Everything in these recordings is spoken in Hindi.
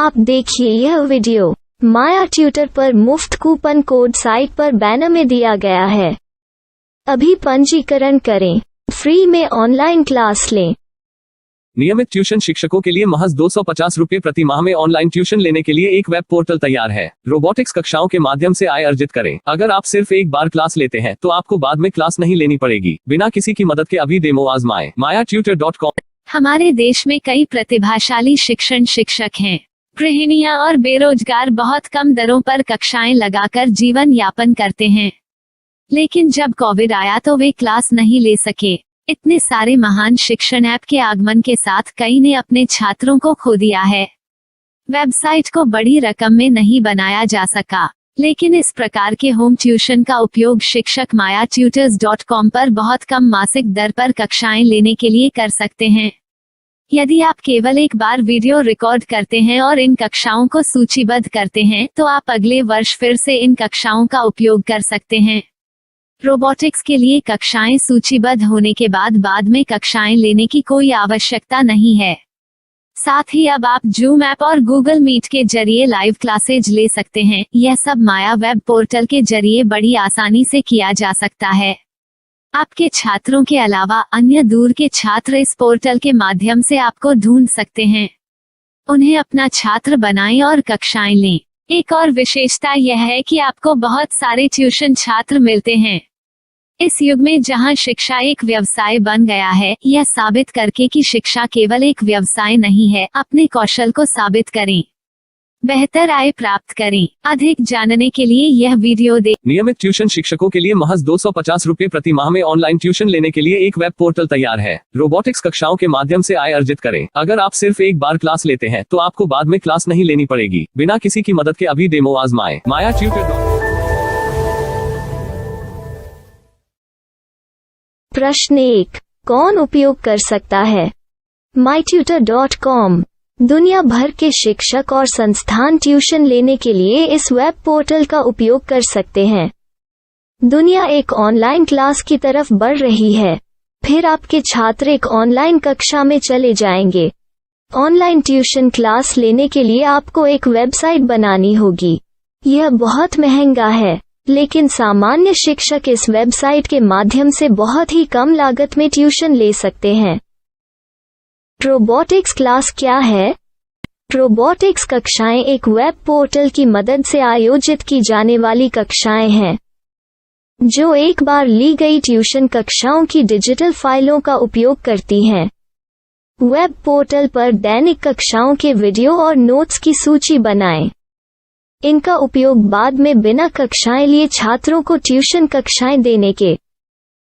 आप देखिए यह वीडियो माया ट्यूटर पर मुफ्त कूपन कोड साइट पर बैनर में दिया गया है। अभी पंजीकरण करें, फ्री में ऑनलाइन क्लास लें। नियमित ट्यूशन शिक्षकों के लिए महज 250 रुपये प्रति माह में ऑनलाइन ट्यूशन लेने के लिए एक वेब पोर्टल तैयार है। रोबोटिक्स कक्षाओं के माध्यम से आय अर्जित करें। अगर आप सिर्फ एक बार क्लास लेते हैं तो आपको बाद में क्लास नहीं लेनी पड़ेगी। बिना किसी की मदद के अभी डेमो आजमाएं। mayatutor.com। हमारे देश में कई प्रतिभाशाली शिक्षक हैं। गृहिणियां और बेरोजगार बहुत कम दरों पर कक्षाएं लगाकर जीवन यापन करते हैं, लेकिन जब कोविड आया तो वे क्लास नहीं ले सके। इतने सारे महान शिक्षण ऐप के आगमन के साथ कई ने अपने छात्रों को खो दिया है। वेबसाइट को बड़ी रकम में नहीं बनाया जा सका, लेकिन इस प्रकार के होम ट्यूशन का उपयोग शिक्षक mayaTutors.com पर बहुत कम मासिक दर पर कक्षाएं लेने के लिए कर सकते हैं। यदि आप केवल एक बार वीडियो रिकॉर्ड करते हैं और इन कक्षाओं को सूचीबद्ध करते हैं तो आप अगले वर्ष फिर से इन कक्षाओं का उपयोग कर सकते हैं। रोबोटिक्स के लिए कक्षाएं सूचीबद्ध होने के बाद में कक्षाएं लेने की कोई आवश्यकता नहीं है। साथ ही अब आप जूम ऐप और गूगल मीट के जरिए लाइव क्लासेज ले सकते हैं। यह सब माया वेब पोर्टल के जरिए बड़ी आसानी से किया जा सकता है। आपके छात्रों के अलावा अन्य दूर के छात्र इस पोर्टल के माध्यम से आपको ढूंढ सकते हैं। उन्हें अपना छात्र बनाएं और कक्षाएं लें। एक और विशेषता यह है कि आपको बहुत सारे ट्यूशन छात्र मिलते हैं। इस युग में जहां शिक्षा एक व्यवसाय बन गया है, यह साबित करके कि शिक्षा केवल एक व्यवसाय नहीं है, अपने कौशल को साबित करें, बेहतर आय प्राप्त करें। अधिक जानने के लिए यह वीडियो देखें। नियमित ट्यूशन शिक्षकों के लिए महज 250 रुपये प्रति माह में ऑनलाइन ट्यूशन लेने के लिए एक वेब पोर्टल तैयार है। रोबोटिक्स कक्षाओं के माध्यम से आय अर्जित करें। अगर आप सिर्फ एक बार क्लास लेते हैं तो आपको बाद में क्लास नहीं लेनी पड़ेगी। बिना किसी की मदद के अभी डेमो आजमाएं। mayaTutor। प्रश्न 1, कौन उपयोग कर सकता है? mytutor.com दुनिया भर के शिक्षक और संस्थान ट्यूशन लेने के लिए इस वेब पोर्टल का उपयोग कर सकते हैं। दुनिया एक ऑनलाइन क्लास की तरफ बढ़ रही है, फिर आपके छात्र एक ऑनलाइन कक्षा में चले जाएंगे। ऑनलाइन ट्यूशन क्लास लेने के लिए आपको एक वेबसाइट बनानी होगी। यह बहुत महंगा है, लेकिन सामान्य शिक्षक इस वेबसाइट के माध्यम से बहुत ही कम लागत में ट्यूशन ले सकते हैं। रोबोटिक्स क्लास क्या है? रोबोटिक्स कक्षाएं एक वेब पोर्टल की मदद से आयोजित की जाने वाली कक्षाएं हैं, जो एक बार ली गई ट्यूशन कक्षाओं की डिजिटल फाइलों का उपयोग करती हैं। वेब पोर्टल पर दैनिक कक्षाओं के वीडियो और नोट्स की सूची बनाएं। इनका उपयोग बाद में बिना कक्षाएं लिए छात्रों को ट्यूशन कक्षाएं देने के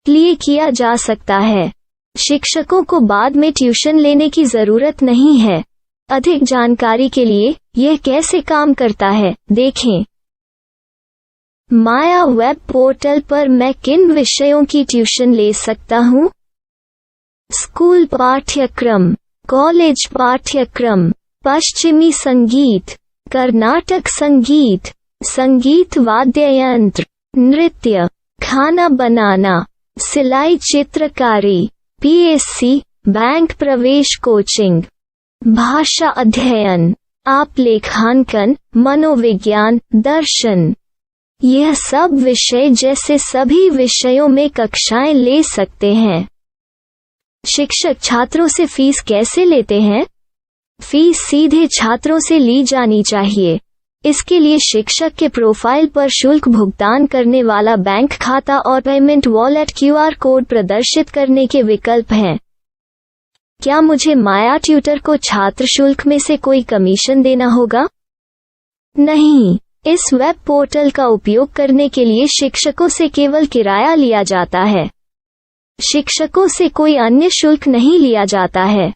लिए किया जा सकता है। शिक्षकों को बाद में ट्यूशन लेने की जरूरत नहीं है। अधिक जानकारी के लिए यह कैसे काम करता है देखें। माया वेब पोर्टल पर मैं किन विषयों की ट्यूशन ले सकता हूँ? स्कूल पाठ्यक्रम, कॉलेज पाठ्यक्रम, पश्चिमी संगीत, कर्नाटक संगीत, संगीत वाद्य यंत्र, नृत्य, खाना बनाना, सिलाई चित्रकारी, पीएससी, बैंक प्रवेश कोचिंग, भाषा अध्ययन, आप लेखांकन, मनोविज्ञान, दर्शन। यह सब विषय जैसे सभी विषयों में कक्षाएं ले सकते हैं। शिक्षक छात्रों से फीस कैसे लेते हैं? फीस सीधे छात्रों से ली जानी चाहिए। इसके लिए शिक्षक के प्रोफाइल पर शुल्क भुगतान करने वाला बैंक खाता और पेमेंट वॉलेट क्यूआर कोड प्रदर्शित करने के विकल्प हैं। क्या मुझे माया ट्यूटर को छात्र शुल्क में से कोई कमीशन देना होगा? नहीं, इस वेब पोर्टल का उपयोग करने के लिए शिक्षकों से केवल किराया लिया जाता है। शिक्षकों से कोई अन्य शुल्क नहीं लिया जाता है।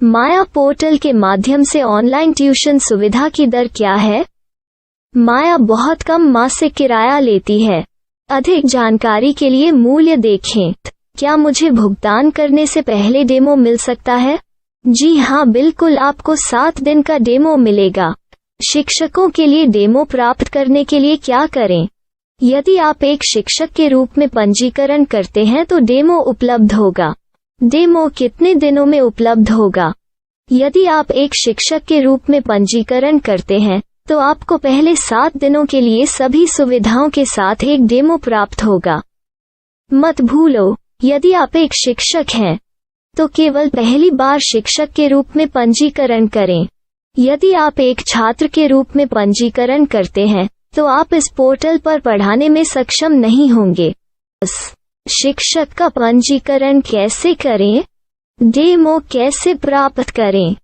माया पोर्टल के माध्यम से ऑनलाइन ट्यूशन सुविधा की दर क्या है? माया बहुत कम मासिक किराया लेती है। अधिक जानकारी के लिए मूल्य देखें। क्या मुझे भुगतान करने से पहले डेमो मिल सकता है? जी हाँ, बिल्कुल, आपको 7 दिन का डेमो मिलेगा। शिक्षकों के लिए डेमो प्राप्त करने के लिए क्या करें? यदि आप एक शिक्षक के रूप में पंजीकरण करते हैं तो डेमो उपलब्ध होगा। डेमो कितने दिनों में उपलब्ध होगा? यदि आप एक शिक्षक के रूप में पंजीकरण करते हैं तो आपको पहले 7 दिनों के लिए सभी सुविधाओं के साथ एक डेमो प्राप्त होगा। मत भूलो, यदि आप एक शिक्षक हैं तो केवल पहली बार शिक्षक के रूप में पंजीकरण करें। यदि आप एक छात्र के रूप में पंजीकरण करते हैं तो आप इस पोर्टल पर पढ़ाने में सक्षम नहीं होंगे। शिक्षक का पंजीकरण कैसे करें? डेमो कैसे प्राप्त करें?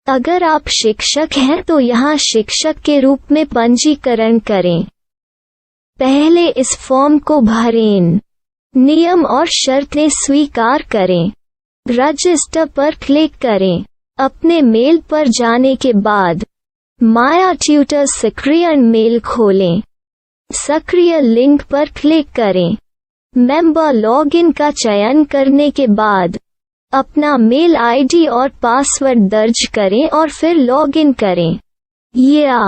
अगर आप शिक्षक हैं तो यहाँ शिक्षक के रूप में पंजीकरण करें। पहले इस फॉर्म को भरें, नियम और शर्तें स्वीकार करें, रजिस्टर पर क्लिक करें। अपने मेल पर जाने के बाद माया ट्यूटर सक्रिय मेल खोलें। सक्रिय लिंक पर क्लिक करें। मेंबर लॉगिन का चयन करने के बाद अपना मेल आईडी और पासवर्ड दर्ज करें और फिर लॉगिन करें या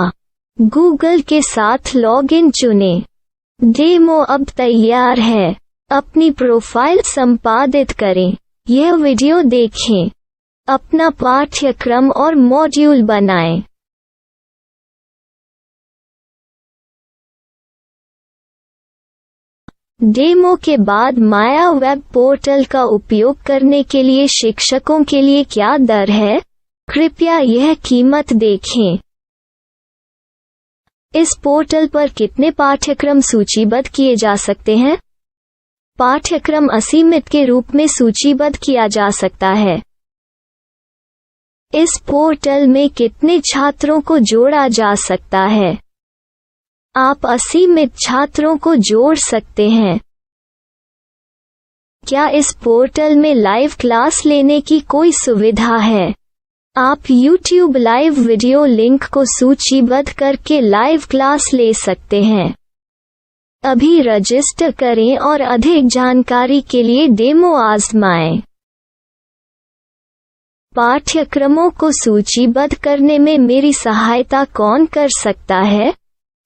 गूगल के साथ लॉगिन चुनें। डेमो अब तैयार है। अपनी प्रोफाइल संपादित करें। यह वीडियो देखें। अपना पाठ्यक्रम और मॉड्यूल बनाएं। डेमो के बाद माया वेब पोर्टल का उपयोग करने के लिए शिक्षकों के लिए क्या दर है? कृपया यह कीमत देखें। इस पोर्टल पर कितने पाठ्यक्रम सूचीबद्ध किए जा सकते हैं? पाठ्यक्रम असीमित के रूप में सूचीबद्ध किया जा सकता है। इस पोर्टल में कितने छात्रों को जोड़ा जा सकता है? आप असीमित छात्रों को जोड़ सकते हैं। क्या इस पोर्टल में लाइव क्लास लेने की कोई सुविधा है? आप YouTube लाइव वीडियो लिंक को सूचीबद्ध करके लाइव क्लास ले सकते हैं। अभी रजिस्टर करें और अधिक जानकारी के लिए डेमो आजमाएं। पाठ्यक्रमों को सूचीबद्ध करने में मेरी सहायता कौन कर सकता है?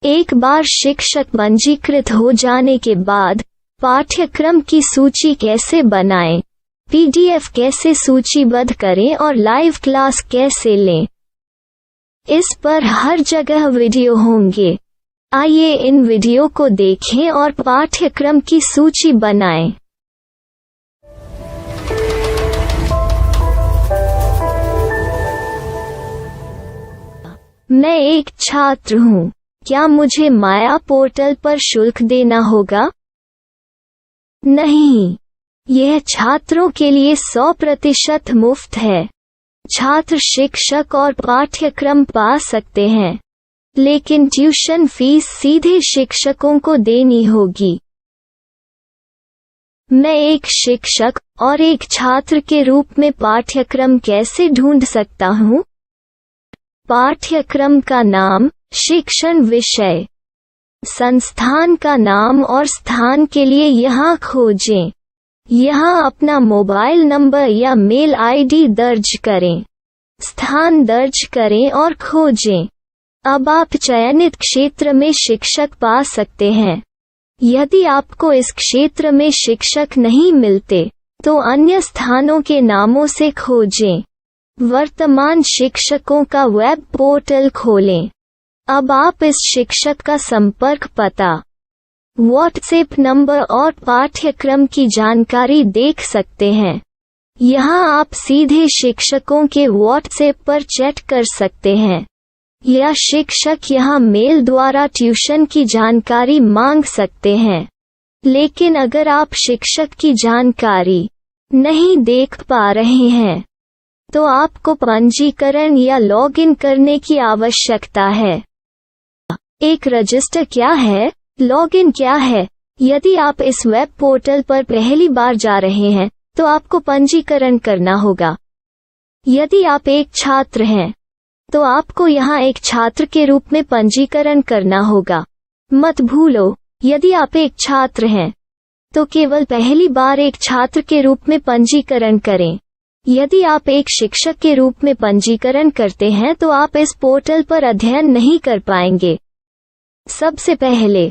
एक बार शिक्षक पंजीकृत हो जाने के बाद पाठ्यक्रम की सूची कैसे बनाएं, PDF कैसे सूचीबद्ध करें और लाइव क्लास कैसे लें, इस पर हर जगह वीडियो होंगे। आइए इन वीडियो को देखें और पाठ्यक्रम की सूची बनाएं। मैं एक छात्र हूँ। क्या मुझे माया पोर्टल पर शुल्क देना होगा? नहीं, यह छात्रों के लिए 100% मुफ्त है। छात्र शिक्षक और पाठ्यक्रम पा सकते हैं, लेकिन ट्यूशन फीस सीधे शिक्षकों को देनी होगी। मैं एक शिक्षक और एक छात्र के रूप में पाठ्यक्रम कैसे ढूंढ सकता हूँ? पाठ्यक्रम का नाम, शिक्षण विषय, संस्थान का नाम और स्थान के लिए यहाँ खोजें। यहाँ अपना मोबाइल नंबर या मेल आईडी दर्ज करें। स्थान दर्ज करें और खोजें। अब आप चयनित क्षेत्र में शिक्षक पा सकते हैं। यदि आपको इस क्षेत्र में शिक्षक नहीं मिलते तो अन्य स्थानों के नामों से खोजें। वर्तमान शिक्षकों का वेब पोर्टल खोलें। अब आप इस शिक्षक का संपर्क पता, व्हाट्सएप नंबर और पाठ्यक्रम की जानकारी देख सकते हैं। यहाँ आप सीधे शिक्षकों के व्हाट्सएप पर चैट कर सकते हैं या शिक्षक यहाँ मेल द्वारा ट्यूशन की जानकारी मांग सकते हैं। लेकिन अगर आप शिक्षक की जानकारी नहीं देख पा रहे हैं तो आपको पंजीकरण या लॉगिन करने की आवश्यकता है। एक रजिस्टर क्या है? लॉगिन क्या है? यदि आप इस वेब पोर्टल पर पहली बार जा रहे हैं तो आपको पंजीकरण करना होगा। यदि आप एक छात्र हैं तो आपको यहाँ एक छात्र के रूप में पंजीकरण करना होगा। मत भूलो, यदि आप एक छात्र हैं तो केवल पहली बार एक छात्र के रूप में पंजीकरण करें। यदि आप एक शिक्षक के रूप में पंजीकरण करते हैं तो आप इस पोर्टल पर अध्ययन नहीं कर पाएंगे। सबसे पहले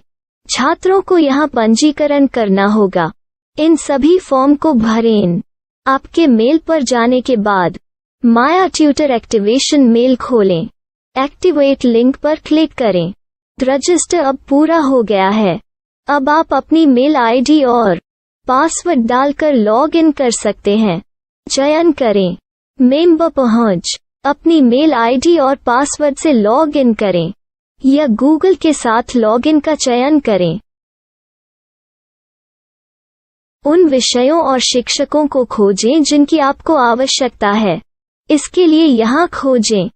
छात्रों को यहाँ पंजीकरण करना होगा। इन सभी फॉर्म को भरें। आपके मेल पर जाने के बाद माया ट्यूटर एक्टिवेशन मेल खोलें। एक्टिवेट लिंक पर क्लिक करें। रजिस्टर अब पूरा हो गया है। अब आप अपनी मेल आईडी और पासवर्ड डालकर लॉग इन कर सकते हैं। चयन करें मेंबर पहुंच। अपनी मेल आईडी और पासवर्ड से लॉग इन करें या गूगल के साथ लॉगिन का चयन करें। उन विषयों और शिक्षकों को खोजें जिनकी आपको आवश्यकता है। इसके लिए यहाँ खोजें।